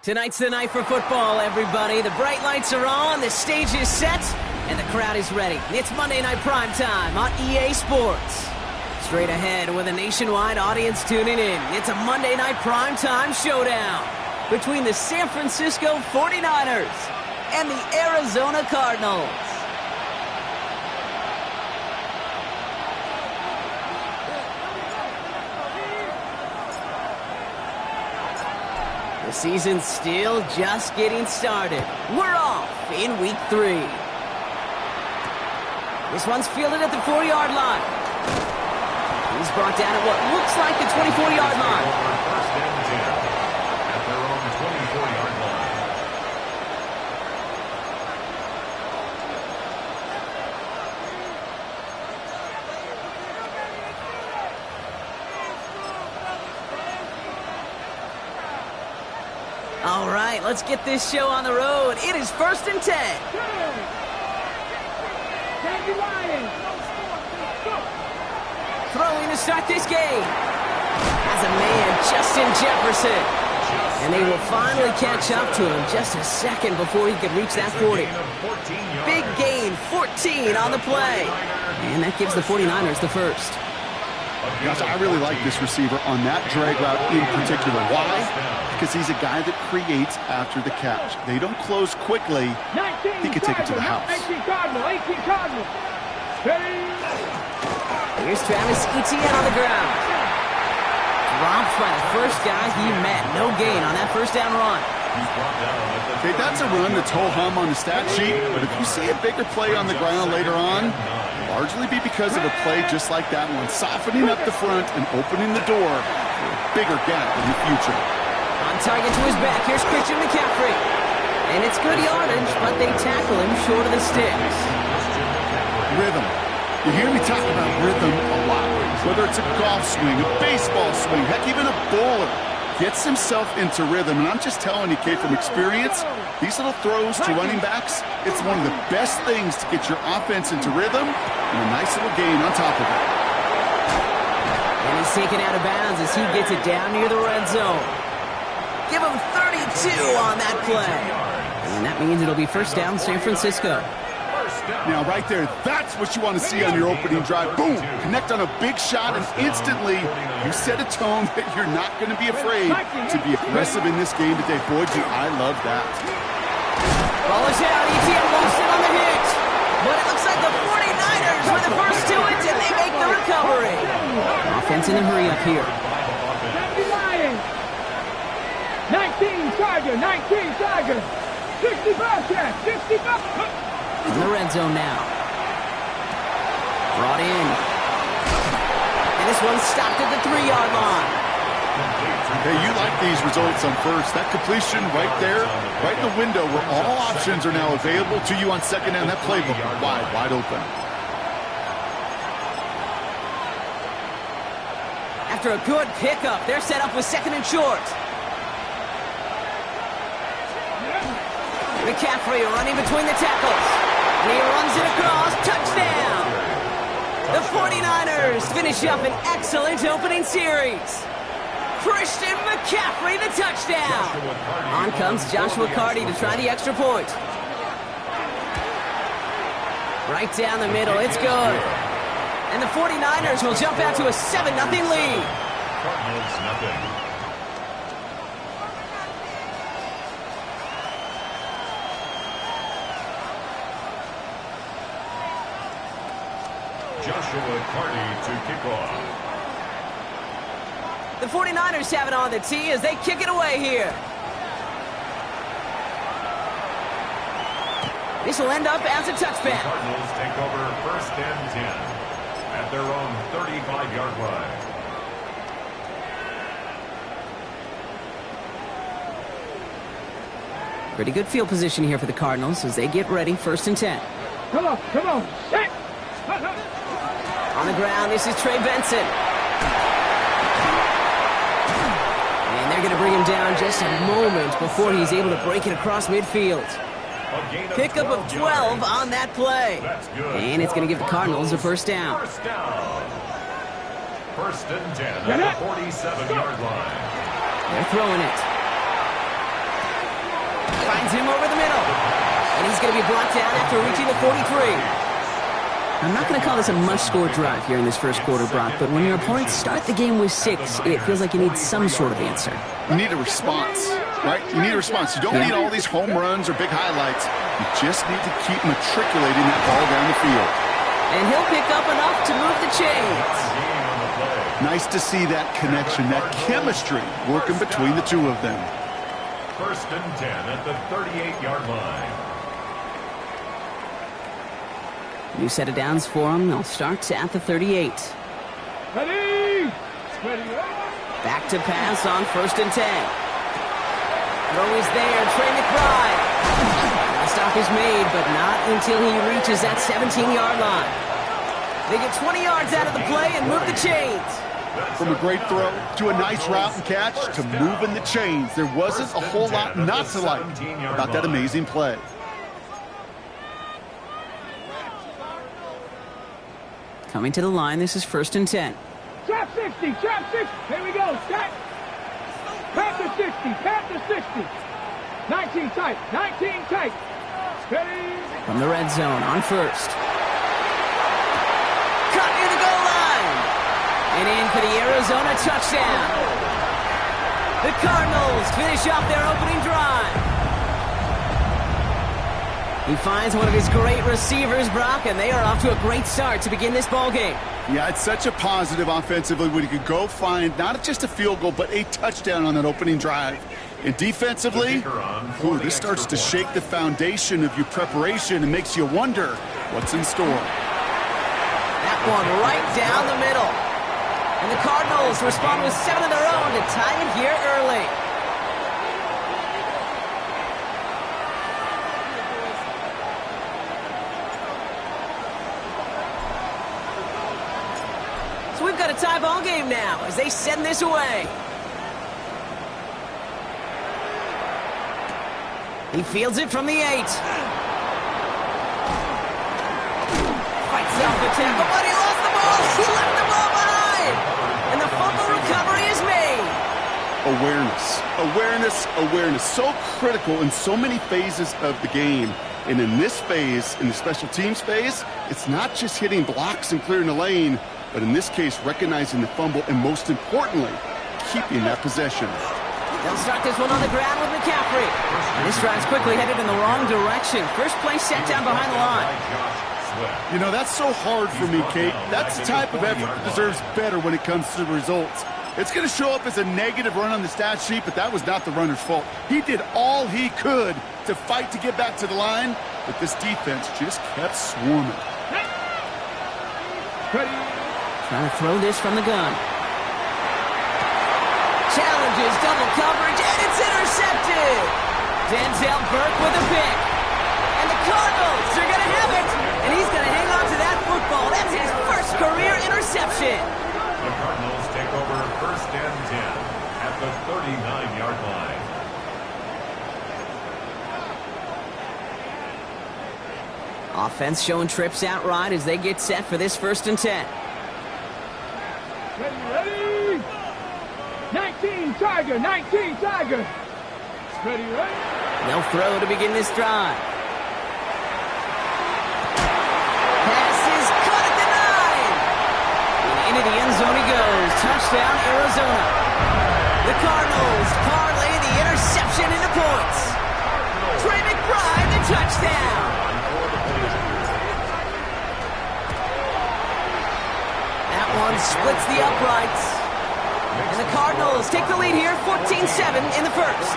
Tonight's the night for football, everybody. The bright lights are on, the stage is set, and the crowd is ready. It's Monday Night Primetime on EA Sports. Straight ahead with a nationwide audience tuning in, it's a Monday Night Primetime showdown between the San Francisco 49ers and the Arizona Cardinals. The season's still just getting started. We're off in week 3. This one's fielded at the 4-yard line. He's brought down at what looks like the 24-yard line. First and 10 at their own 24-yard line. All right, let's get this show on the road. It is 1st and 10. Throwing to start this game. As a man, Justin Jefferson. And they will finally catch up to him just a second before he could reach that 40. Big gain, 14 on the play. And that gives the 49ers the first. Gosh, I really like this receiver on that drag route in particular. Why? Because he's a guy that creates after the catch. They don't close quickly. He could take it to the house. 18 Cardinals. Here's Travis Etienne on the ground. Dropped by the first guy he met. No gain on that first down run. Okay, that's a run that's ho-hum on the stat sheet, but if you see a bigger play on the ground later on, largely be because of a play just like that one, softening up the front and opening the door for a bigger gap in the future. On target to his back, here's Christian McCaffrey. And it's good yardage, but they tackle him short of the sticks. Rhythm. You hear me talk about rhythm a lot. Whether it's a golf swing, a baseball swing, heck, even a bowler gets himself into rhythm. And I'm just telling you, kid, from experience, these little throws to running backs, it's one of the best things to get your offense into rhythm and a nice little gain on top of it. And he's taken out of bounds as he gets it down near the red zone. Give him 32 on that play. And that means it'll be first down San Francisco. Now, right there, that's what you want to see on your opening drive. Boom! Connect on a big shot, and instantly you set a tone that you're not going to be afraid to be aggressive in this game today. Boy, do I love that. Ball is out. ETN won't sit on the hit. But it looks like the 49ers were the first to it, and they make the recovery. Offense in a hurry up here. 19 Tiger. 65 catch. 65. In the red zone now. Brought in. And this one stopped at the 3-yard line. Hey, you like these results on first. That completion right there, right in the window where all options are now available to you on second down. That playbook wide open. After a good pickup, they're set up with 2nd and short. McCaffrey running between the tackles. And he runs it across. Touchdown! The 49ers finish up an excellent opening series. Christian McCaffrey, the touchdown. On comes Joshua Carty to try the extra point. Right down the middle. It's good. And the 49ers will jump out to a 7-0 lead. Cardinals nothing. Joshua Carty to kick off. The 49ers have it on the tee as they kick it away here. This will end up as a touchback. The Cardinals take over 1st and 10 at their own 35-yard line. Pretty good field position here for the Cardinals as they get ready. 1st and 10. Come on. Set. On the ground, this is Trey Benson. And they're going to bring him down just a moment before he's able to break it across midfield. Pickup of 12 on that play. And it's going to give the Cardinals a first down. First down. 1st and 10 at the 47-yard line. They're throwing it. Finds him over the middle. And he's going to be brought down after reaching the 43. I'm not going to call this a must-score drive here in this first quarter, Brock, but when your opponents start the game with 6, it feels like you need some sort of answer. You need a response, right? You need a response. You don't need all these home runs or big highlights. You just need to keep matriculating that ball down the field. And he'll pick up enough to move the chains. Nice to see that connection, that chemistry working between the two of them. First and 10 at the 38-yard line. New set of downs for him. They'll start at the 38. Ready? Ready. Back to pass on first and 10. Throw is there. Trey McBride. The stop is made, but not until he reaches that 17-yard line. They get 20 yards out of the play and move the chains. From a great throw to a nice route and catch to moving the chains, there wasn't a whole lot not to like about that amazing play. Coming to the line, this is first and 10. Trap 60, trap 60. Here we go. Set. Panther 60, Panther 60. 19 tight, 19 tight. Ready? From the red zone on first. Cut near the goal line. And in for the Arizona touchdown. The Cardinals finish off their opening drive. He finds one of his great receivers, Brock, and they are off to a great start to begin this ball game. Yeah, it's such a positive offensively when you could go find not just a field goal, but a touchdown on that opening drive. And defensively, this starts to shake the foundation of your preparation and makes you wonder what's in store. That one right down the middle. And the Cardinals respond with 7 of their own to tie it here early. So we've got a tie ball game now as they send this away. He fields it from the 8. Fights off the tackle, but he lost the ball. He left the ball behind. And the fumble recovery is made. Awareness. So critical in so many phases of the game. And in this phase, in the special teams phase, it's not just hitting blocks and clearing the lane, but in this case, recognizing the fumble and most importantly, keeping that possession. They'll start this one on the ground with McCaffrey. And this drive's quickly headed in the wrong direction. First play set down behind the line. You know, that's so hard for me, Kate. That's the type of effort that deserves better when it comes to the results. It's going to show up as a negative run on the stat sheet, but that was not the runner's fault. He did all he could to fight to get back to the line, but this defense just kept swarming. Ready? Trying to throw this from the gun. Challenges double coverage, and it's intercepted. Denzel Burke with a pick. And the Cardinals are going to have it. And he's going to hang on to that football. That's his first career interception. The Cardinals take over first and 10 at the 39-yard line. Offense showing trips out right as they get set for this first and 10. Ready? 19 Tiger, 19 Tiger. Ready? They'll throw to begin this drive. Pass is caught at the 9. And into the end zone he goes. Touchdown, Arizona. The Cardinals parlay the interception into points. Trey McBride, the touchdown. That one splits the uprights. And the Cardinals take the lead here, 14-7 in the first.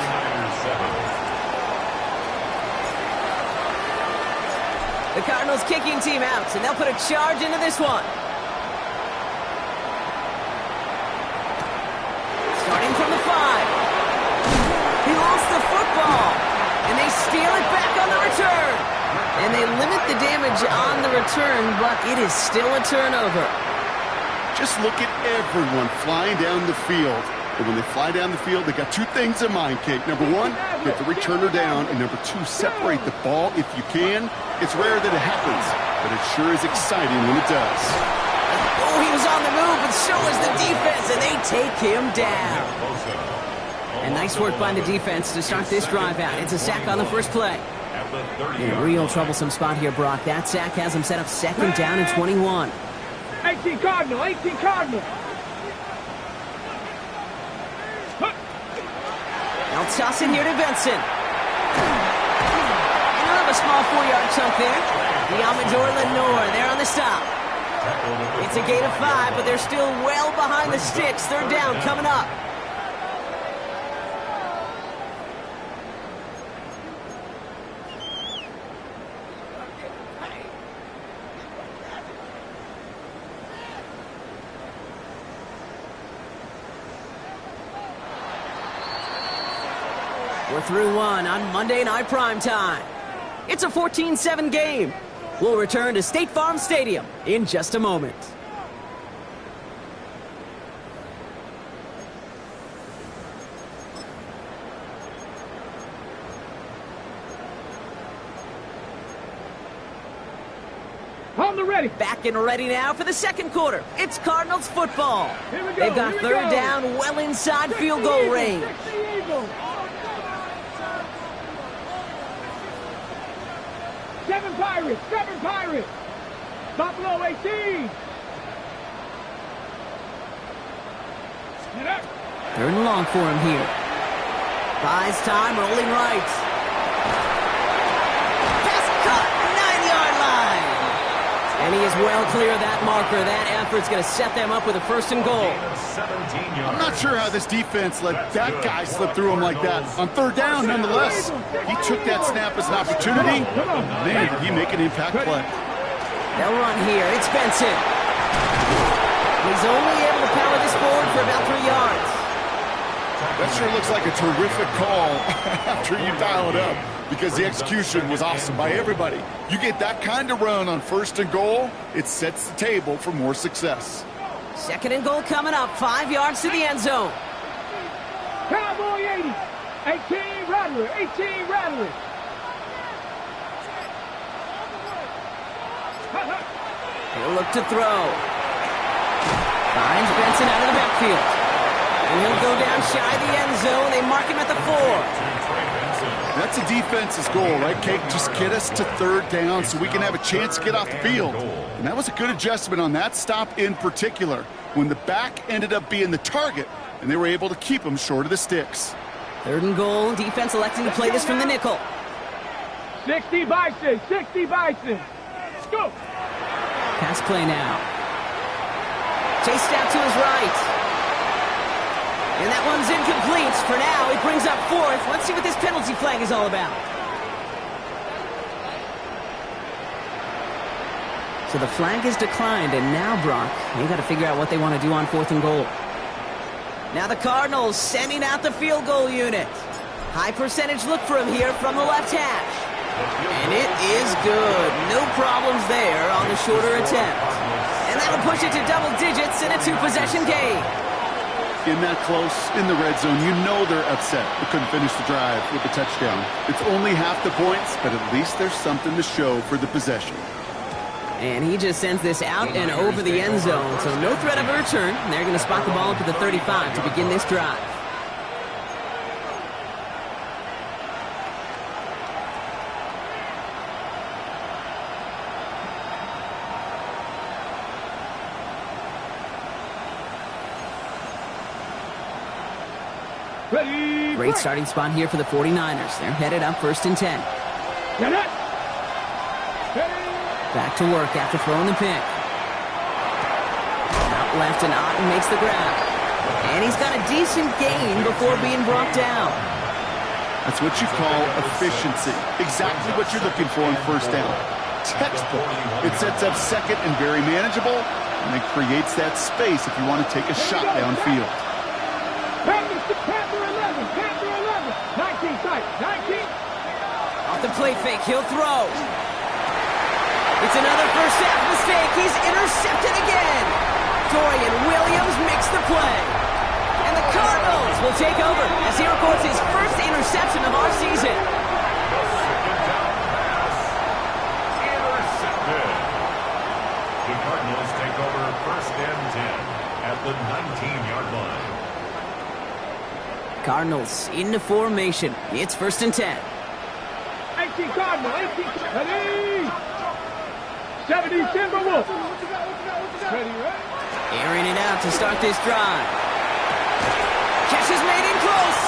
The Cardinals kicking team out, and they'll put a charge into this one. Starting from the 5. He lost the football, and they steal it back on the return. And they limit the damage on the return, but it is still a turnover. Just look at everyone flying down the field. And when they fly down the field, they got two things in mind, Kate. Number one, get the returner down. And number two, separate the ball if you can. It's rare that it happens, but it sure is exciting when it does. Oh, he was on the move, but so is the defense, and they take him down. And nice work by the defense to start this drive out. It's a sack on the first play. In a real troublesome spot here, Brock. That sack has him set up second down and 21. 18 Cardinal, 18 Cardinal. They'll toss it here to Benson. And they'll have a small 4-yard chunk there. The Amador Lenore there on the stop. It's a gain of 5, but they're still well behind the sticks. Third down coming up. We're through one on Monday Night Primetime. It's a 14-7 game. We'll return to State Farm Stadium in just a moment. On the ready. Back and ready now for the second quarter. It's Cardinals football. Here we go, They've got here we third go. down well inside field goal range. 7 Pirates, 7 Pirates. Buffalo 18. Get up. Third and long for him here. Buys time, rolling right. Pass cut, 9-yard line. And he is well clear of that marker. That effort's going to set them up with a first and goal. I'm not sure how this defense let that guy slip through him like that. On third down, nonetheless, he took that snap as an opportunity. Man, did he make an impact play. They'll run here. It's Benson. He's only able to power this forward for about 3 yards. That sure looks like a terrific call after you dial it up, because the execution was awesome by everybody. You get that kind of run on first and goal, it sets the table for more success. Second and goal coming up. 5 yards to the end zone. Cowboy 80. 18 Rattler, 18 Rattler. He'll look to throw. Finds Benson out of the backfield. And he'll go down shy of the end zone. They mark him at the 4. That's a defense's goal, right, Cake? Just get us to third down so we can have a chance to get off the field. And that was a good adjustment on that stop in particular, when the back ended up being the target, and they were able to keep him short of the sticks. Third and goal. Defense electing to play this from the nickel. 60 Bison, 60 Bison. Let's go. Pass play now. Chased out to his right. And that one's incomplete. For now, it brings up 4th. Let's see what this penalty flag is all about. So the flag is declined, and now, Brock, they've got to figure out what they want to do on 4th and goal. Now the Cardinals sending out the field goal unit. High percentage look for him here from the left hash. And it is good. No problems there on the shorter attempt. And that'll push it to double digits in a 2-possession game. In that close, in the red zone, you know they're upset they couldn't finish the drive with the touchdown. It's only half the points, but at least there's something to show for the possession. And he just sends this out and over the end zone, so no threat of a return. They're going to spot the ball up to the 35 to begin this drive. Ready. Great starting spot here for the 49ers. They're headed up 1st and 10. Get it. Ready. Back to work after throwing the pick. Out left, and Otten makes the grab. And he's got a decent gain before being brought down. That's what you call efficiency. Exactly what you're looking for on first down. Textbook. It sets up second and very manageable, and it creates that space if you want to take a shot downfield. Panther 11, Panther 11. 19 tight, 19. Off the play fake, he'll throw. It's another first half mistake. He's intercepted again. Dorian Williams makes the play. And the Cardinals will take over as he records his first interception of our season. Intercepted. The Cardinals take over 1st and 10 at the 19-yard line. Cardinals into formation. It's 1st and 10. 18 Cardinal, 18. Ready. 70 Timberwolves. Ready, right? Airing it out to start this drive. Catch is made in close.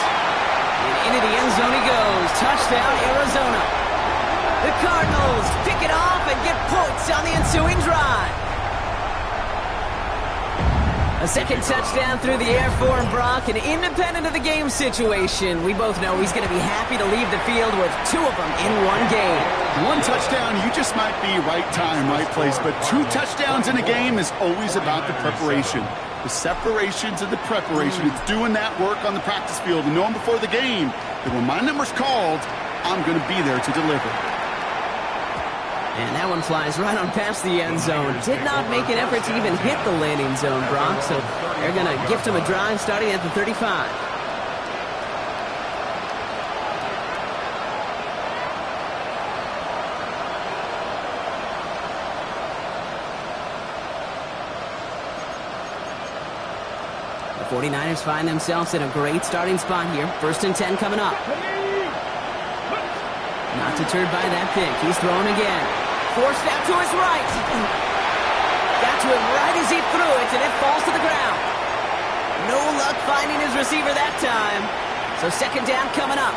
And into the end zone he goes. Touchdown, Arizona. The Cardinals pick it off and get points on the ensuing drive. A second touchdown through the air for him, Brock, and independent of the game situation, we both know he's going to be happy to leave the field with 2 of them in one game. 1 touchdown, you just might be right time, right place, but 2 touchdowns in a game is always about the preparation. The separations and the preparation. It's doing that work on the practice field and knowing before the game that when my number's called, I'm going to be there to deliver. And that one flies right on past the end zone. Did not make an effort to even hit the landing zone, Brock, so they're going to gift him a drive starting at the 35. The 49ers find themselves in a great starting spot here. 1st and 10 coming up. Not deterred by that pick. He's throwing again. Forced out to his right. Got to him right as he threw it, and it falls to the ground. No luck finding his receiver that time. So 2nd down coming up.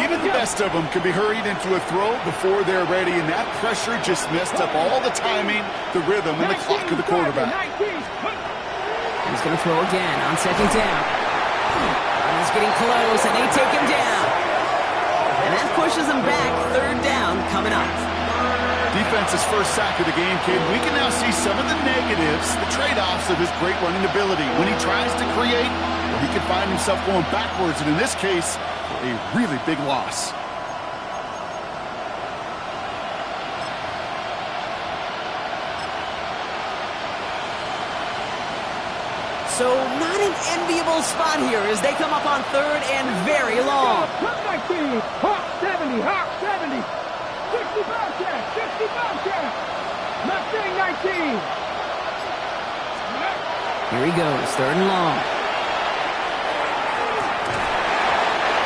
Even the best of them can be hurried into a throw before they're ready, and that pressure just messed up all the timing, the rhythm, and the clock of the quarterback. He's going to throw again on 2nd down. He's getting close, and they take him down. And that pushes him back. 3rd down coming up. Defense's first sack of the game, kid. We can now see some of the negatives, the trade-offs of his great running ability. When he tries to create, well, he can find himself going backwards, and in this case, a really big loss. So not an enviable spot here as they come up on 3rd and very long. Hawk 70, Hawk 70. 65 chance, 65 chance. Mustang 19. Here he goes, 3rd and long.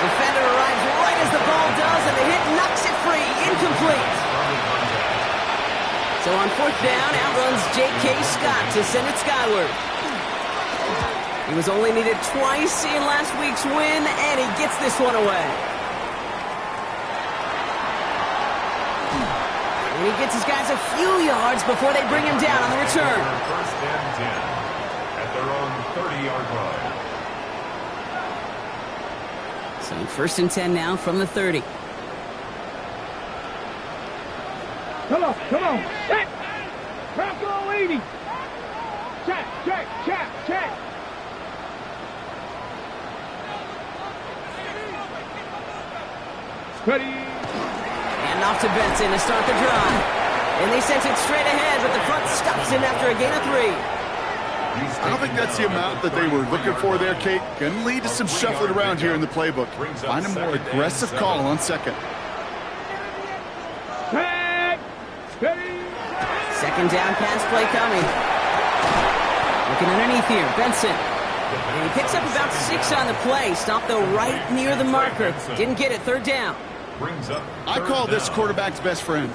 Defender arrives right as the ball does, and the hit knocks it free. Incomplete. So on 4th down, out runs J.K. Scott to send it skyward. He was only needed twice in last week's win, and he gets this one away. And he gets his guys a few yards before they bring him down on the return. 1st and 10 at their own 30-yard line. So 1st and 10 now from the 30. Come on. Check. Bronco 80. Check. Ready. And off to Benson to start the drive. And they sent it straight ahead, but the front stops him after a gain of 3. I don't think that's the amount that they were looking for there, Kate. Going to lead to some shuffling around here in the playbook. Find a more aggressive call on 2nd. Ready. 2nd down pass play coming. Looking underneath here, Benson. And he picks up about 6 on the play. Stopped, though, right near the marker. Didn't get it. 3rd down. I call this quarterback's best friend.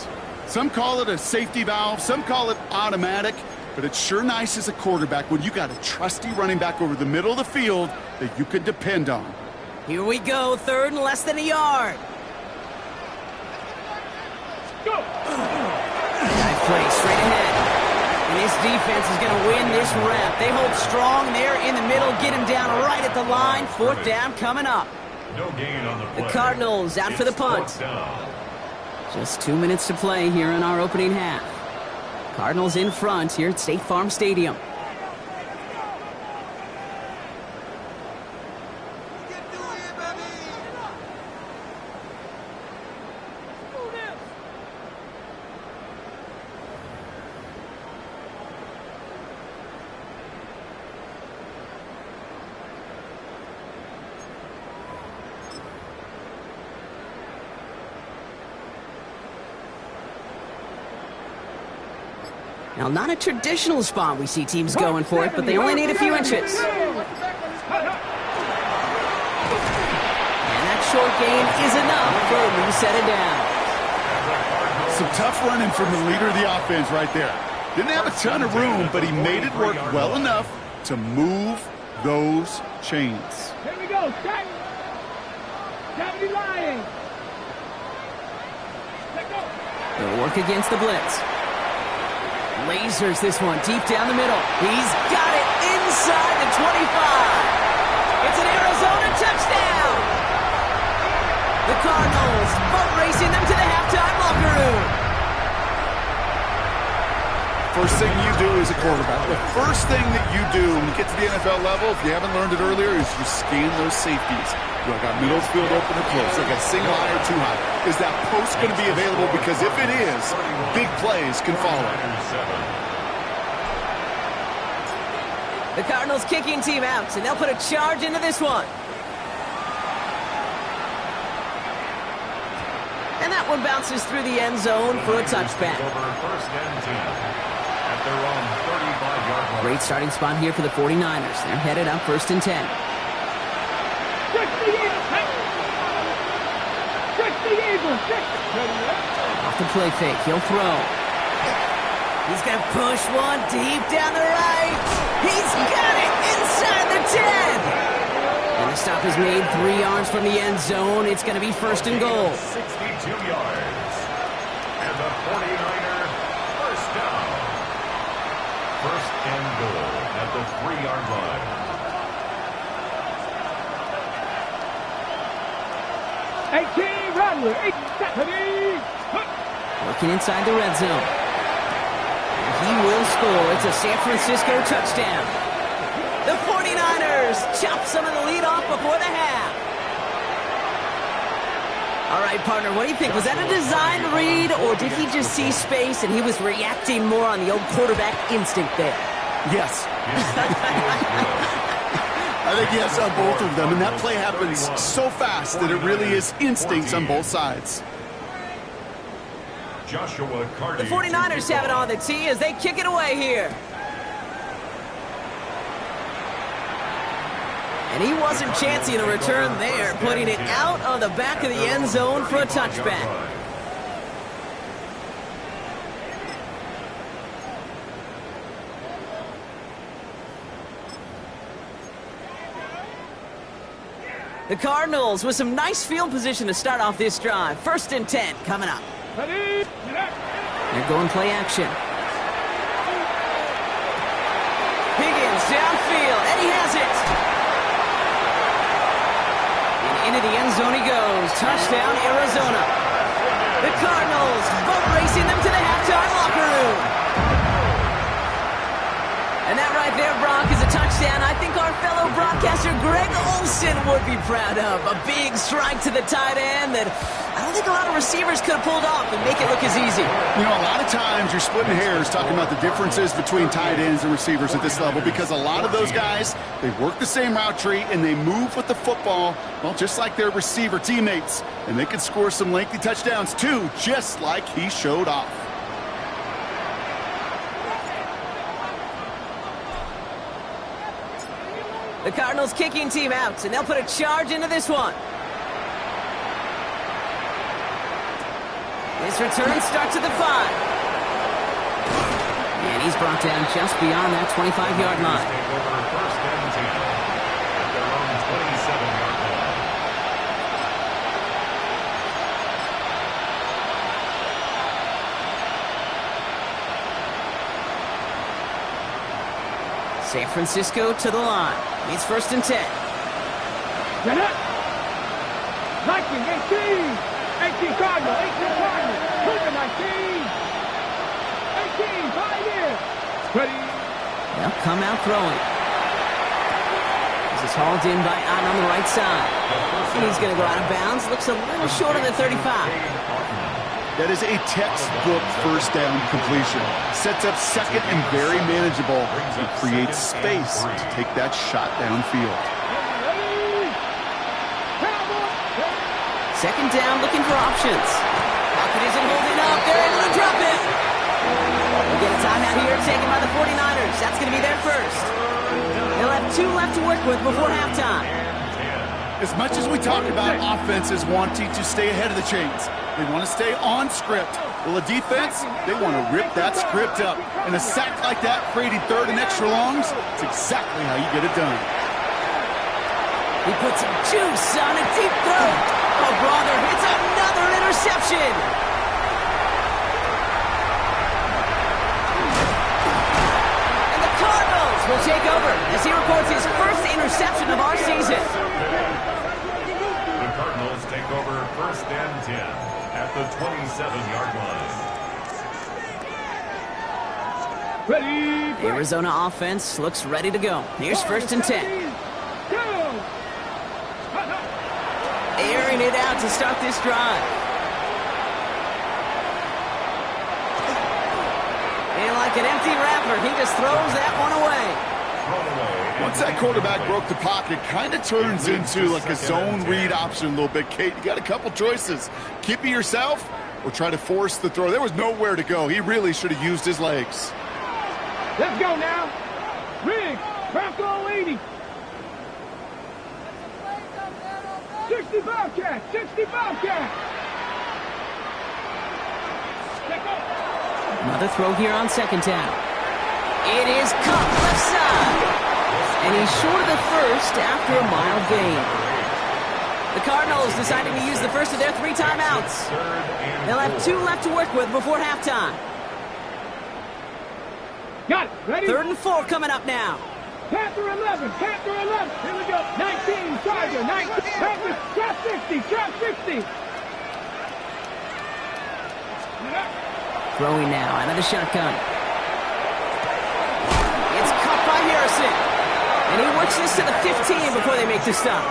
Some call it a safety valve. Some call it automatic. But it's sure nice as a quarterback when you got a trusty running back over the middle of the field that you can depend on. Here we go. 3rd and less than a yard. Go. Nice play straight ahead. And this defense is going to win this rep. They hold strong there in the middle. Get him down right at the line. 4th down coming up. No gain on the play. The Cardinals out for the punt. Just 2 minutes to play here in our opening half. Cardinals in front here at State Farm Stadium. Now, not a traditional spot we see teams going for it, but they only need a few inches. short gain is enough for a new set of downs. Some tough running from the leader of the offense right there. Didn't have a ton of room, but he made it work well enough to move those chains. Here we go, set. 70 lying. Let go. They'll work against the blitz. Lasers this one deep down the middle. He's got it inside the 25. It's an Arizona touchdown. The Cardinals boat racing them to the halftime locker room. First thing you do as a quarterback, the first thing that you do when you get to the NFL level, if you haven't learned it earlier, is you scan those safeties. Do I got middle field open or close? Do I got single high or too high? Is that post going to be available? Because if it is, big plays can follow. The Cardinals kicking team out, and they'll put a charge into this one. And that one bounces through the end zone for a touchback. Great starting spot here for the 49ers. They're headed up 1st and 10. Off the play fake, he'll throw. He's going to push one deep down the right. He's got it inside the 10. And the stop is made 3 yards from the end zone. It's going to be 1st and goal. 62 yards. And the 49er first down. 1st and goal at the 3-yard line. Rattler, working inside the red zone. And he will score. It's a San Francisco touchdown. The 49ers chop some of the lead off before the half. All right, partner, what do you think? Was that a design read, or did he just see space and he was reacting more on the old quarterback instinct there? Yes. I think yes on both of them, and that play happens so fast that it really is instincts on both sides. The 49ers have it on the tee as they kick it away here. And he wasn't chancing a return there, putting it out on the back of the end zone for a touchback. The Cardinals with some nice field position to start off this drive. 1st and 10 coming up. They're going play action. Higgins downfield, and he has it. And into the end zone he goes. Touchdown, Arizona. The Cardinals boat racing them to the halftime locker room. And that right there, Brock, is a touchdown I think our fellow broadcaster Greg Olsen would be proud of. A big strike to the tight end that I don't think a lot of receivers could have pulled off and make it look as easy. You know, a lot of times you're splitting hairs talking about the differences between tight ends and receivers at this level, because a lot of those guys, they work the same route tree and they move with the football, well, just like their receiver teammates. And they can score some lengthy touchdowns too, just like he showed off. The Cardinals kicking team out, and they'll put a charge into this one. This return starts at the 5. And he's brought down just beyond that 25-yard line. San Francisco to the line. It's 1st and 10. Get up. 19, 18 Cardinal, 18 Cardinal, 19, 18, 5 years. Ready. They'll come out throwing. This is hauled in by Ahn on the right side. And he's going to go out of bounds. Looks a little short of the 35. That is a textbook first down completion. Sets up second and very manageable and creates space to take that shot downfield. Second down, looking for options. Pocket isn't holding up. They're able to drop it. We'll get a timeout here taken by the 49ers. That's going to be their first. They'll have 2 left to work with before halftime. As much as we talk about offenses wanting to stay ahead of the chains, they want to stay on script. Well, the defense, they want to rip that script up. And a sack like that, creating third and extra longs, it's exactly how you get it done. He puts some juice on a deep throw. Oh, brother, it's another interception. And the Cardinals will take over as he records his first interception of our season. The Cardinals take over 1st and 10 at the 27-yard line. Ready. Arizona offense looks ready to go. Here's 1st and 10. Airing it out to start this drive. And like an empty wrapper, he just throws that one away. Once that quarterback broke the pocket, kind of turns into like a zone read option a little bit, Kate. You got a couple choices. Keep it yourself or try to force the throw. There was nowhere to go. He really should have used his legs. Let's go now. Riggs, Bronco 80. 65 catch, 65 catch. Another throw here on 2nd down. It is caught left side. And he's short of the first after a mild gain. The Cardinals deciding to use the first of their 3 timeouts. They'll have 2 left to work with before halftime. Got it. Ready? 3rd and 4 coming up now. Panther 11, Panther 11. Here we go. 19, Charger, 19. Panther, trap 60, trap 60. Throwing now out of the shotgun. It's caught by Harrison. And he works this to the 15 before they make the stop.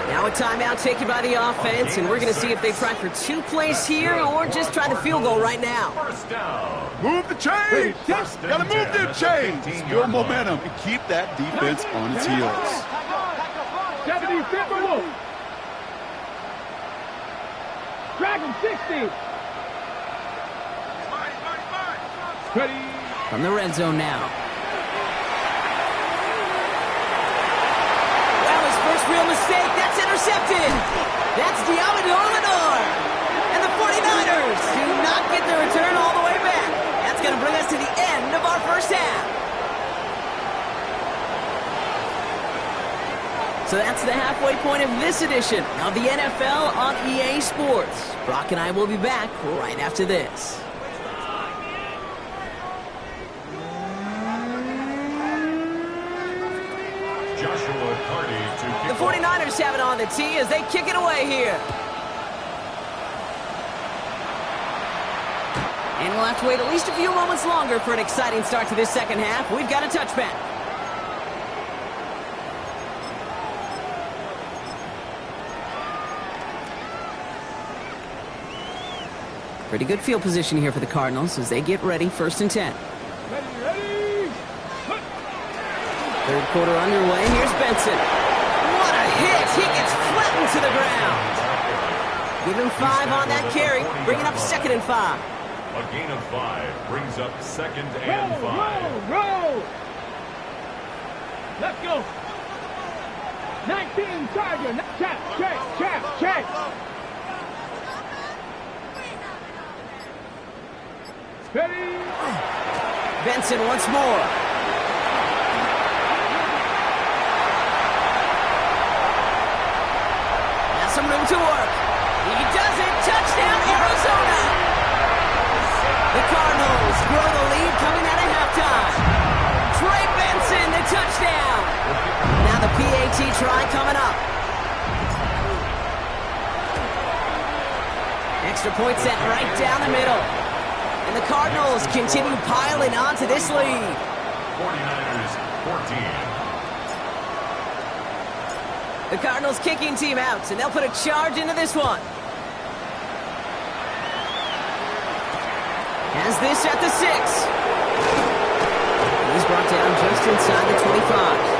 Now a timeout taken by the offense, and we're going to see if they try for 2 plays here or just try the field goal right now. 1st down. Move the chains! Got to move them chains! Build momentum and keep that defense on its heels. 70, fit for Wolf. Dragon 60. Ready. From the red zone now. Well, his first real mistake. That's intercepted. That's Diamador. And the 49ers do not get the return all the way back. That's going to bring us to the end of our first half. So that's the halfway point of this edition of the NFL on EA Sports. Brock and I will be back right after this. The 49ers have it on the tee as they kick it away here. And we'll have to wait at least a few moments longer for an exciting start to this second half. We've got a touchback. Pretty good field position here for the Cardinals as they get ready, 1st and 10. Ready. 3rd quarter underway. Here's Benson. What a hit! He gets flattened to the ground. Give him 5 on that carry, bringing up 2nd and 5. A gain of 5 brings up 2nd and 5. Roll. Let's go. 19, Charger. Check. Ready. Benson once more. Now some room to work. He does it. Touchdown, Arizona. The Cardinals grow the lead coming out of halftime. Trey Benson, the touchdown. Now the PAT try coming up. Extra point set right down the middle. And the Cardinals continue piling on to this lead. 49ers 14. The Cardinals kicking team out, and they'll put a charge into this one. Has this at the 6. He's brought down just inside the 25.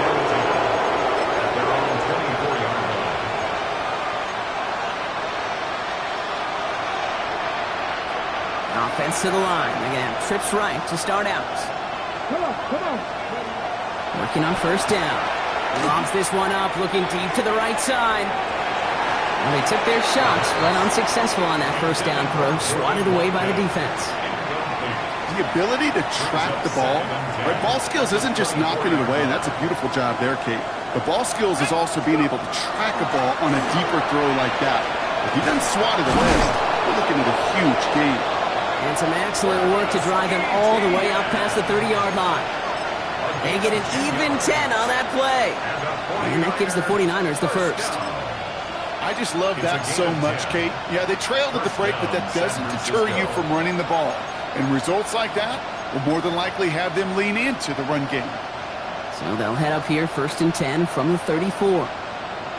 Offense to the line. Again, trips right to start out. Come on. Working on 1st down. Lobs this one up, looking deep to the right side. Well, they took their shots, but unsuccessful on that first down throw, swatted away by the defense. The ability to track the ball, right? Ball skills isn't just knocking it away, and that's a beautiful job there, Kate. The ball skills is also being able to track a ball on a deeper throw like that. If he doesn't swat it away, we're looking at a huge gain. And some excellent work to drive them all the way out past the 30-yard line. They get an even 10 on that play. And that gives the 49ers the first. I just love that so much, Kate. Yeah, they trailed at the break, but that doesn't deter you from running the ball. And results like that will more than likely have them lean into the run game. So they'll head up here, 1st and 10 from the 34.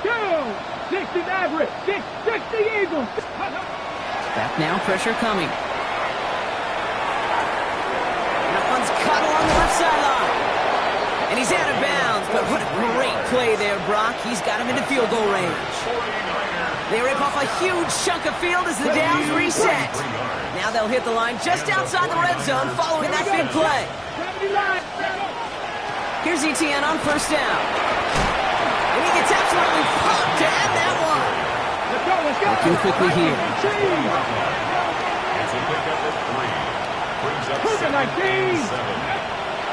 Go! 60 Maverick, 60 Eagles. Back now, pressure coming. That one's cut along the left sideline. And he's out of bounds, but what a great play there, Brock. He's got him into field goal range. They rip off a huge chunk of field as the downs reset. Now they'll hit the line just outside the red zone following that big play. Here's ETN on 1st down. And he gets absolutely pumped to end that one. Looking quickly here.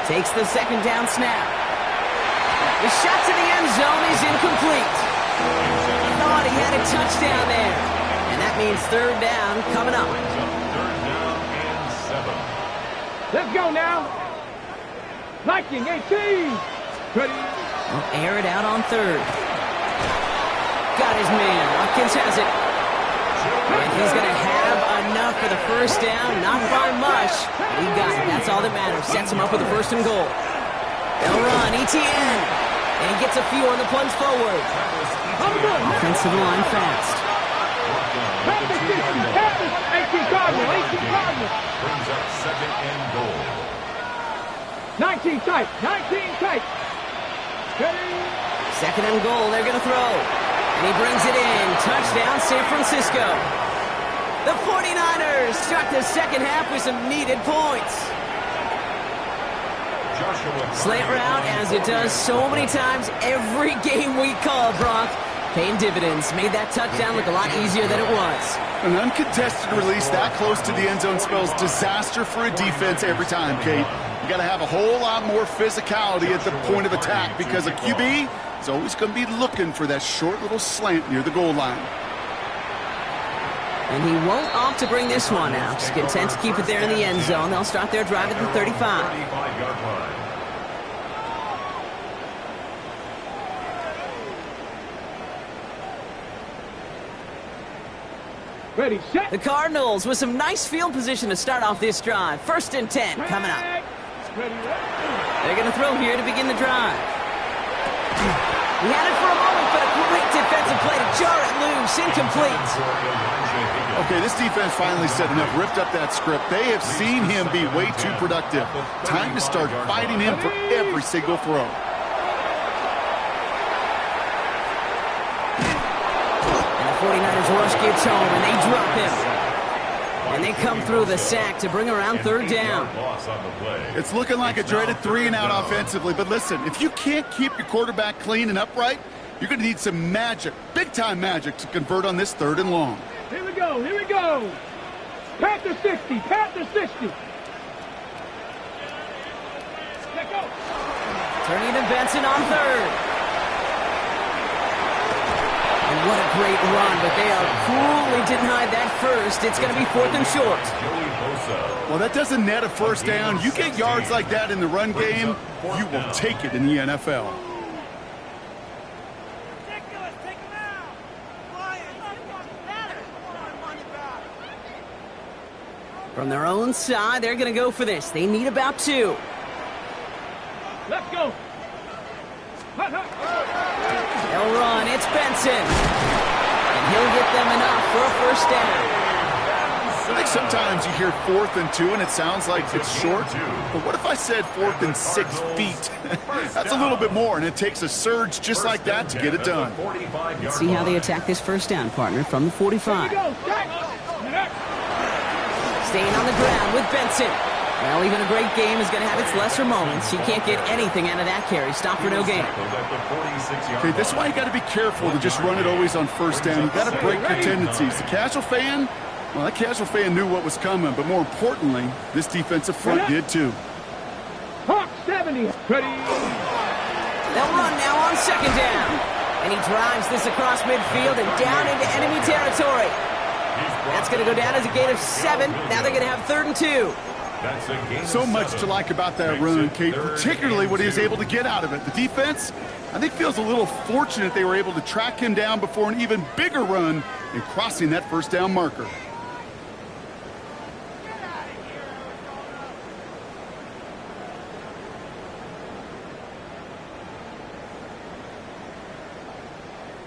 Takes the 2nd down snap. The shot to the end zone is incomplete. Thought he had a touchdown there. And that means 3rd down coming up. 3rd down and 7. Let's go now. Liking 18. Ready? Well, air it out on 3rd. Got his man. Watkins has it. And he's going to have enough for the 1st down. Not by much, but he got it. That's all that matters. Sets him up with a 1st and goal. They'll run. ETN. And he gets a few on the plunge forward. Offensive line fast. Pass the 60. Pass the 18 Cardinals. 18 Cardinals. Brings up 2nd and goal. 19 tight. 19 tight. Ready? 2nd and goal. They're going to throw. And he brings it in. Touchdown, San Francisco. The 49ers start the 2nd half with some needed points. Slant route, as it does so many times every game we call, Brock. Paying dividends. Made that touchdown look a lot easier than it was. An uncontested release that close to the end zone spells disaster for a defense every time, Kate. You got to have a whole lot more physicality at the point of attack because a QB is always going to be looking for that short little slant near the goal line. And he won't opt to bring this one out. Just content to keep it there in the end zone. They'll start their drive at the 35. 35-yard line. Ready, set. The Cardinals with some nice field position to start off this drive. 1st and 10 coming up. Ready. They're going to throw here to begin the drive. He had it for a moment, but a great defensive play to jar it loose. Incomplete. Okay, this defense finally said enough, ripped up that script. They have seen him be way too productive. Time to start fighting him for every single throw. And the 49ers rush gets home, and they drop him. And they come through the sack to bring around 3rd down. It's looking like a dreaded 3-and-out offensively, but listen, if you can't keep your quarterback clean and upright, you're going to need some magic, big-time magic, to convert on this 3rd and long. Here we go, here we go. Panther 60, Panther 60. Let go. Turning to Benson on 3rd. And what a great run, but they are cruelly denied that first. It's going to be 4th and short. Well, that doesn't net a 1st down. You get yards like that in the run game, you will take it in the NFL. From their own side, they're going to go for this. They need about 2. Let's go. They'll run. It's Benson. And he'll get them enough for a 1st down. I think sometimes you hear 4th and 2 and it sounds like it's short. But what if I said 4th and 6 feet? That's a little bit more, and it takes a surge just like that to get it done. Let's see how they attack this 1st down, partner, from the 45. Staying on the ground with Benson. Well, even a great game is going to have its lesser moments. He can't get anything out of that carry. Stop for no gain. Okay, this is why you got to be careful to just run it always on first down. You got to break your tendencies. The casual fan, well, that casual fan knew what was coming, but more importantly, this defensive front did too. Hawk 70. Ready. They'll run now on second down. And he drives this across midfield and down into enemy territory. That's going to go down as a gain of 7. Now they're going to have 3rd and 2. So much to like about that run, Kate, particularly what he was able to get out of it. The defense, I think, feels a little fortunate they were able to track him down before an even bigger run in crossing that first down marker.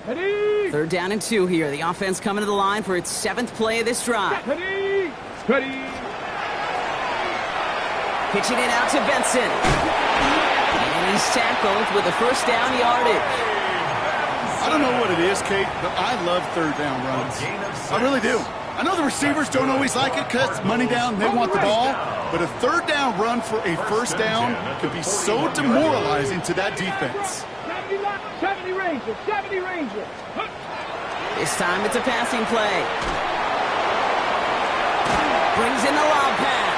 Ready. 3rd down and 2 here. The offense coming to the line for its 7th play of this drive. Ready. Ready. Pitching it out to Benson. And he's tackled with a first down yardage. I don't know what it is, Kate, but I love 3rd down runs. I really do. I know the receivers don't always like it because money down, they want the ball. But a 3rd down run for a first down can be so demoralizing to that defense. 70 Rangers. 70 Rangers. This time it's a passing play. Brings in the lob pass.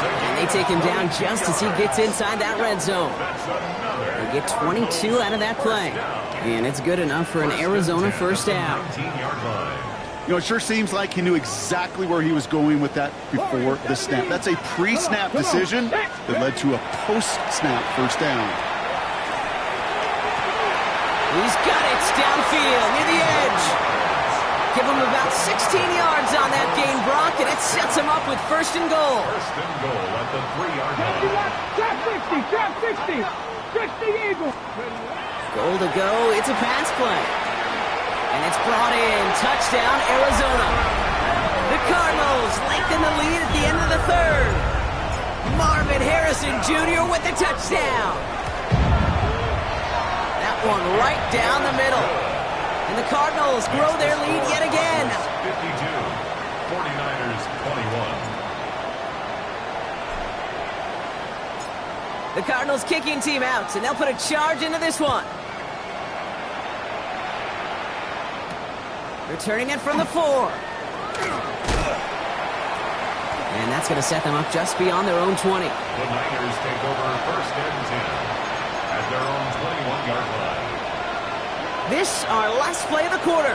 And they take him down just as he gets inside that red zone. They get 22 out of that play. And it's good enough for an Arizona first down. You know, it sure seems like he knew exactly where he was going with that before the snap. That's a pre-snap decision that led to a post-snap first down. He's got it downfield near the edge. Give him about 16 yards on that gain, Brock, and it sets him up with 1st and goal. 1st and goal at the 3-yard line. Trap 60. 60 Eagles. Goal to go. It's a pass play. And it's brought in. Touchdown, Arizona. The Cardinals lengthen the lead at the end of the 3rd. Marvin Harrison Jr. with the touchdown. That one right down the middle. And the Cardinals grow their lead yet again. 52, 49ers 21. The Cardinals kicking team out, and they'll put a charge into this one. Returning it from the 4. And that's going to set them up just beyond their own 20. The Niners take over 1st and 10 at their own 21-yard line. This, our last play of the quarter.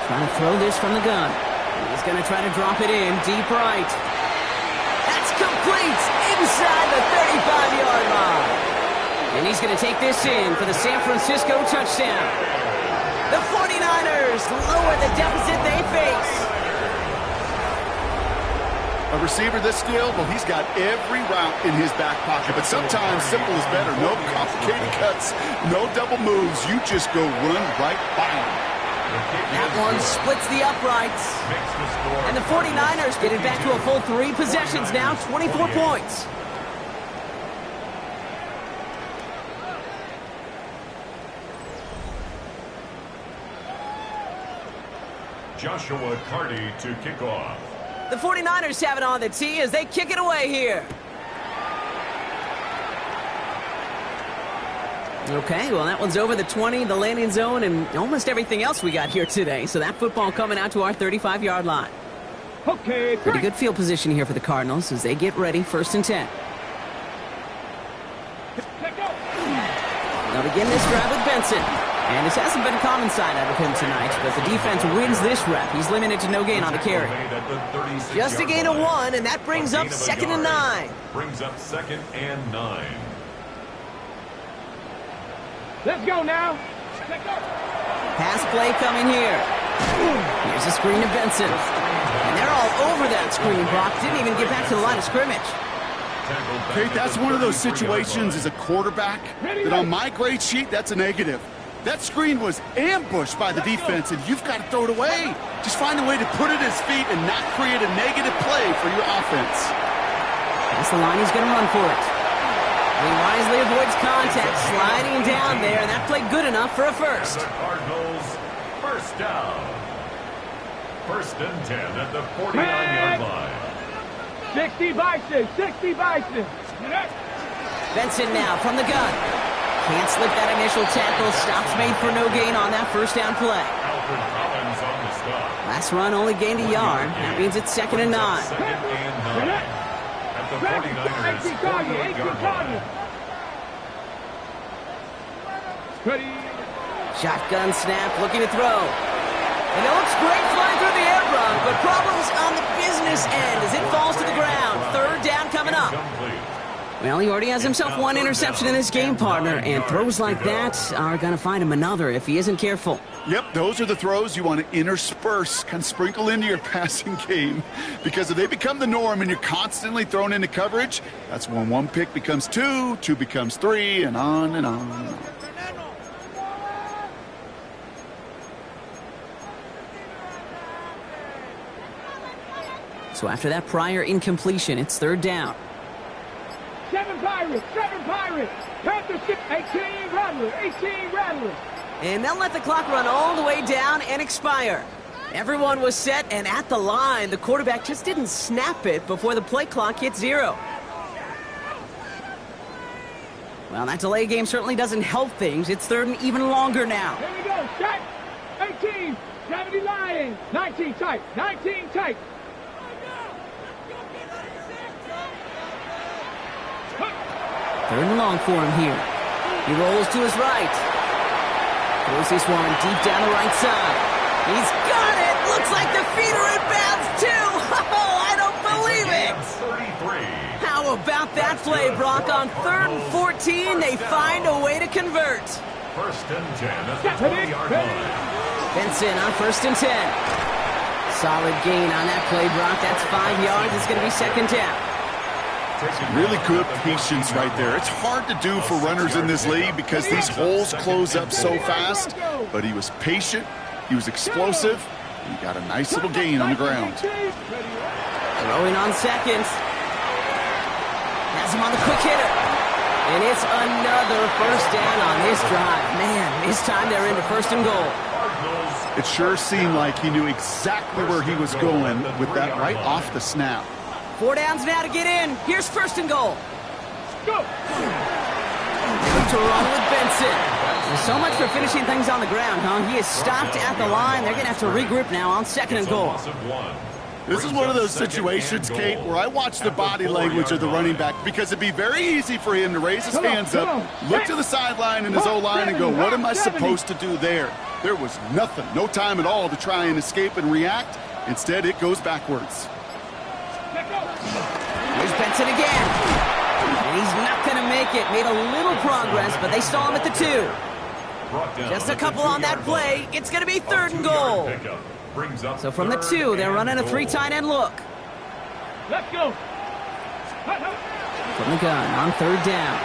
Trying to throw this from the gun. He's going to try to drop it in deep right. That's complete inside the 35-yard line. And he's going to take this in for the San Francisco touchdown. The 49ers lower the deficit they face. A receiver this skilled, well, he's got every route in his back pocket. But sometimes simple is better. No complicated cuts, no double moves. You just go run right by him. That one splits the uprights. And the 49ers get it back to a full 3 possessions now, 24 points. Joshua Carty to kick off. The 49ers have it on the tee as they kick it away here. Okay, well, that one's over the 20, the landing zone, and almost everything else we got here today. So that football coming out to our 35-yard line. Okay, pretty good field position here for the Cardinals as they get ready, 1st and 10. They'll begin this drive with Benson. And this hasn't been a common side out of him tonight, but the defense wins this rep. He's limited to no gain on the carry. Just a gain of 1, and that brings up 2nd and 9. Brings up 2nd and 9. let's go now. Pass play coming here. Here's a screen to Benson. And they're all over that screen, Brock. Didn't even get back to the line of scrimmage. Kate, that's one of those situations as a quarterback that on my grade sheet, that's a negative. That screen was ambushed by the defense, and you've got to throw it away. Just find a way to put it at his feet and not create a negative play for your offense. That's the line he's going to run for it. He wisely avoids contact, sliding down there, and that played good enough for a first. The Cardinals, first down. First and 10 at the 49-yard line. 60 Bison, 60 Bison. Benson now from the gun. Can't slip that initial tackle. Stops made for no gain on that first down play. Alfred Collins on the stop. Last run only gained a yard. That means it's 2nd and 9. Second and 9 at the 49ers 48-yard line. Ready. Shotgun snap, looking to throw. And it looks great flying through the air run, but problems on the business end as it falls to the ground. 3rd down coming up. Well, he already has himself one interception in this game, partner, and throws like that are going to find him another if he isn't careful. Yep, those are the throws you want to intersperse, kind of sprinkle into your passing game. Because if they become the norm and you're constantly thrown into coverage, that's when 1 pick becomes 2, 2 becomes 3, and on and on and on. So after that prior incompletion, it's 3rd down. 7 Pirates, 7 Pirates. Panther 6, 18 Rattlers, 18 Rattlers. And they'll let the clock run all the way down and expire. Everyone was set and at the line. The quarterback just didn't snap it before the play clock hit 0. Well, that delay game certainly doesn't help things. It's 3rd and even longer now. Here we go, shot. 18, 70 Lions. 19 tight, 19 tight. 3rd and long for him here. He rolls to his right. Throws this one deep down the right side. He's got it! Looks like the feet are in bounds too! Oh, I don't believe it! 33. How about that play, Brock? On 3rd and 14, they find a way to convert. First and 10 at the 20-yard line. Benson on 1st and 10. Solid gain on that play, Brock. That's 5 yards. It's going to be 2nd down. Really good patience right there. It's hard to do for runners in this league because these holes close up so fast. But he was patient, he was explosive, and he got a nice little gain on the ground. Throwing on 2nd. Has him on the quick hitter. And it's another 1st down on this drive. Man, this time they're into 1st and goal. It sure seemed like he knew exactly where he was going with that right off the snap. 4 downs now to get in. Here's 1st and goal. Go! To run with Benson. There's so much for finishing things on the ground, huh? He is stopped at the line. They're going to have to regroup now on 2nd and goal. This is one of those situations, Kate, where I watch the body language of the running back because it'd be very easy for him to raise his hands up, look to the sideline and his O-line and go, what am I supposed to do there? There was nothing, no time at all to try and escape and react. Instead, it goes backwards. Here's Benson again. And he's not going to make it. Made a little progress, but they stall him at the 2. Just a couple on that play. It's going to be 3rd and goal. So from the 2, they're running a 3 tight end look. Let's go. From the gun on 3rd down.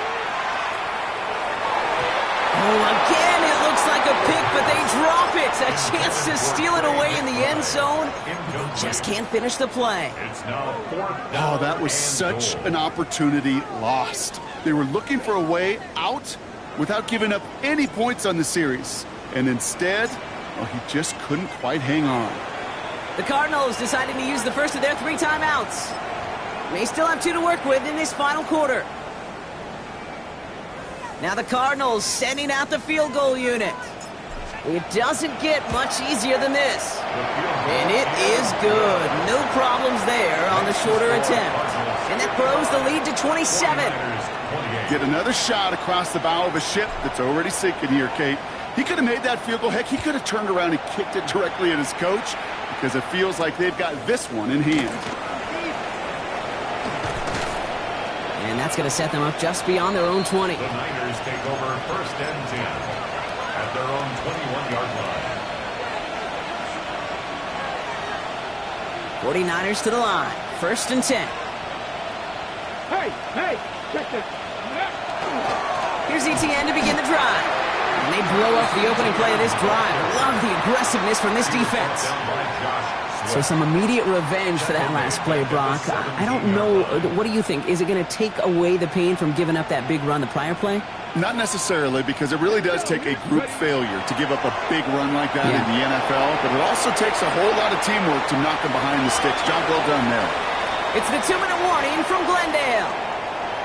Oh, again, it looks like a pick, but they drop it. A chance to steal it away in the end zone. They just can't finish the play. Oh, that was such an opportunity lost. They were looking for a way out without giving up any points on the series. And instead, well, he just couldn't quite hang on. The Cardinals deciding to use the first of their 3 timeouts. They still have 2 to work with in this final quarter. Now the Cardinals sending out the field goal unit. It doesn't get much easier than this. And it is good. No problems there on the shorter attempt. And that grows the lead to 27. Get another shot across the bow of a ship that's already sinking here, Kate. He could have made that field goal. Heck, he could have turned around and kicked it directly at his coach because it feels like they've got this one in hand. And that's going to set them up just beyond their own 20. The Niners take over 1st and 10 at their own 21-yard line. 49ers to the line. 1st and 10. Hey, check this. Here's ETN to begin the drive. And they blow up the opening play of this drive. Love the aggressiveness from this defense. Down by Josh So some immediate revenge for that last play, Brock. I don't know. What do you think? Is it going to take away the pain from giving up that big run the prior play? Not necessarily, because it really does take a group failure to give up a big run like that in the NFL, but it also takes a whole lot of teamwork to knock them behind the sticks. Job well done there. It's the 2-minute warning from Glendale.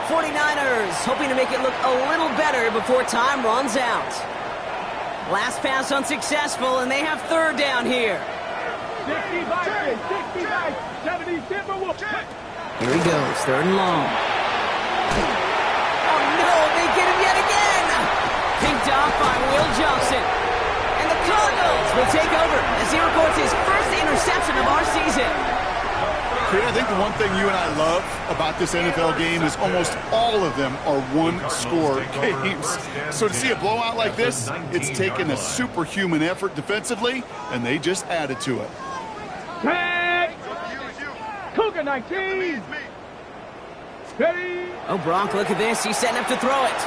49ers hoping to make it look a little better before time runs out. Last pass unsuccessful, and they have third down here. 65, 70, Timberwolves. Here he goes, third and long. Oh no, they get him yet again! Picked off by Will Johnson. And the Cardinals will take over as he records his first interception of our season. Creed, I think the one thing you and I love about this NFL game is almost all of them are one-score games. So to see a blowout like this, it's taken a superhuman effort defensively, and they just added to it. Cougar 19. Ready. Oh, Brock, look at this. He's setting up to throw it.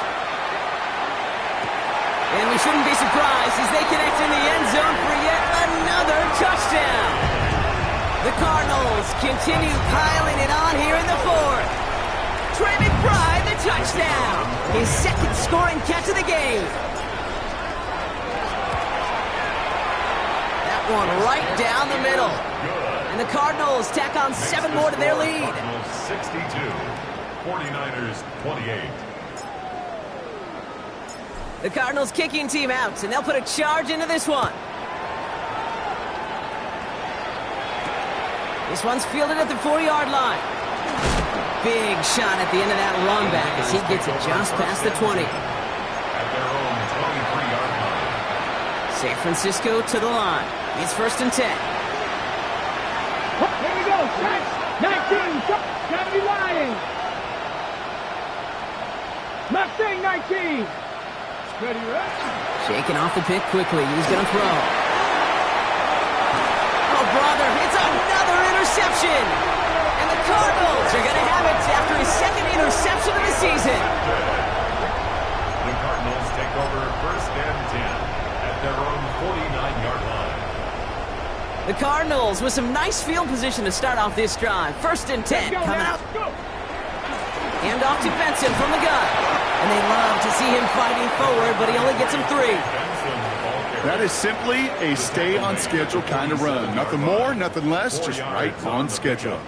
And we shouldn't be surprised as they connect in the end zone for yet another touchdown. The Cardinals continue piling it on here in the fourth. Trey McBride, the touchdown. His second scoring catch of the game. That one right down the middle. And the Cardinals tack on 7 more to their lead. 62, 49ers 28. The Cardinals kicking team out, and they'll put a charge into this one. This one's fielded at the 4-yard line. Big shot at the end of that run back as he gets it just past the 20. At their own 23-yard line. San Francisco to the line. It's first and 10. Here we go. 19. 70 Lions. Mustang 19. Ready, right? Shaking off the pick quickly. He's going to throw. Oh, brother, it's another interception. And the Cardinals are going to have it after his second interception of the season. The Cardinals take over first and 10 at their own 49-yard line. The Cardinals with some nice field position to start off this drive. First and 10 coming up. Hand off to Benson from the gun. And they love to see him fighting forward, but he only gets him 3. That is simply a stay-on-schedule kind of run. Nothing more, nothing less, just right on schedule.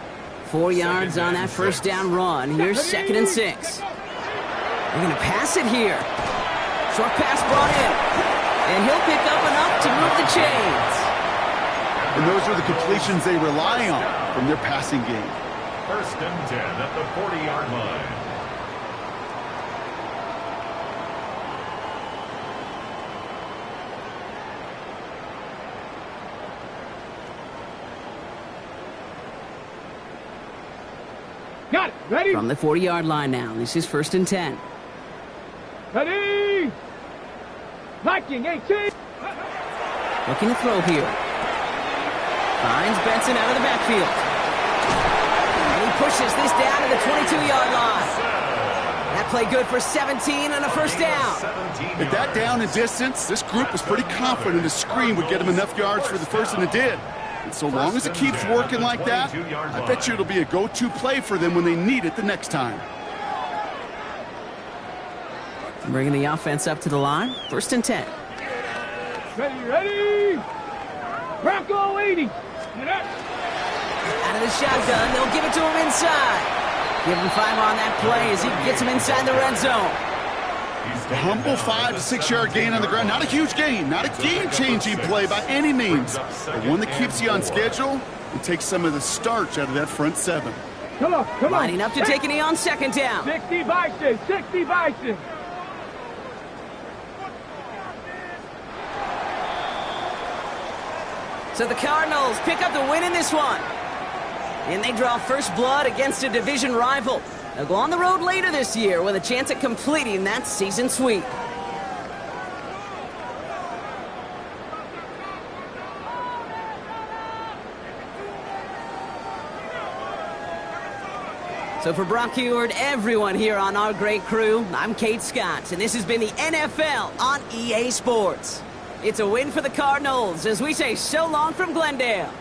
4 yards on that first down run. Here's second and 6. They're going to pass it here. Short pass brought in. And he'll pick up enough to move the chains. And those are the completions they rely on from their passing game. First and 10 at the 40-yard line. Got it. Ready? From the 40-yard line now. This is first and 10. Ready. Viking 18. Looking to throw here. Finds Benson out of the backfield. And he pushes this down to the 22-yard line. That play good for 17 and a first down. At that down and distance, this group was pretty confident a screen would get them enough yards for the first, and it did. And so long as it keeps working like that, I bet you it'll be a go-to play for them when they need it the next time. Bringing the offense up to the line. First and 10. Ready. Bronco 80. Out of the shotgun, they'll give it to him inside. Give him 5 on that play as he gets him inside the red zone. A humble 5 to 6 yard gain on the ground. Not a huge gain, not a game-changing play by any means, but one that keeps you on schedule and takes some of the starch out of that front 7. Come on. Lining up to take a knee on second down. 60 Bison. 60 Bison. So the Cardinals pick up the win in this one. And they draw first blood against a division rival. They'll go on the road later this year with a chance at completing that season sweep. So for Brock Heward, everyone here on our great crew, I'm Kate Scott, and this has been the NFL on EA Sports. It's a win for the Cardinals as we say so long from Glendale.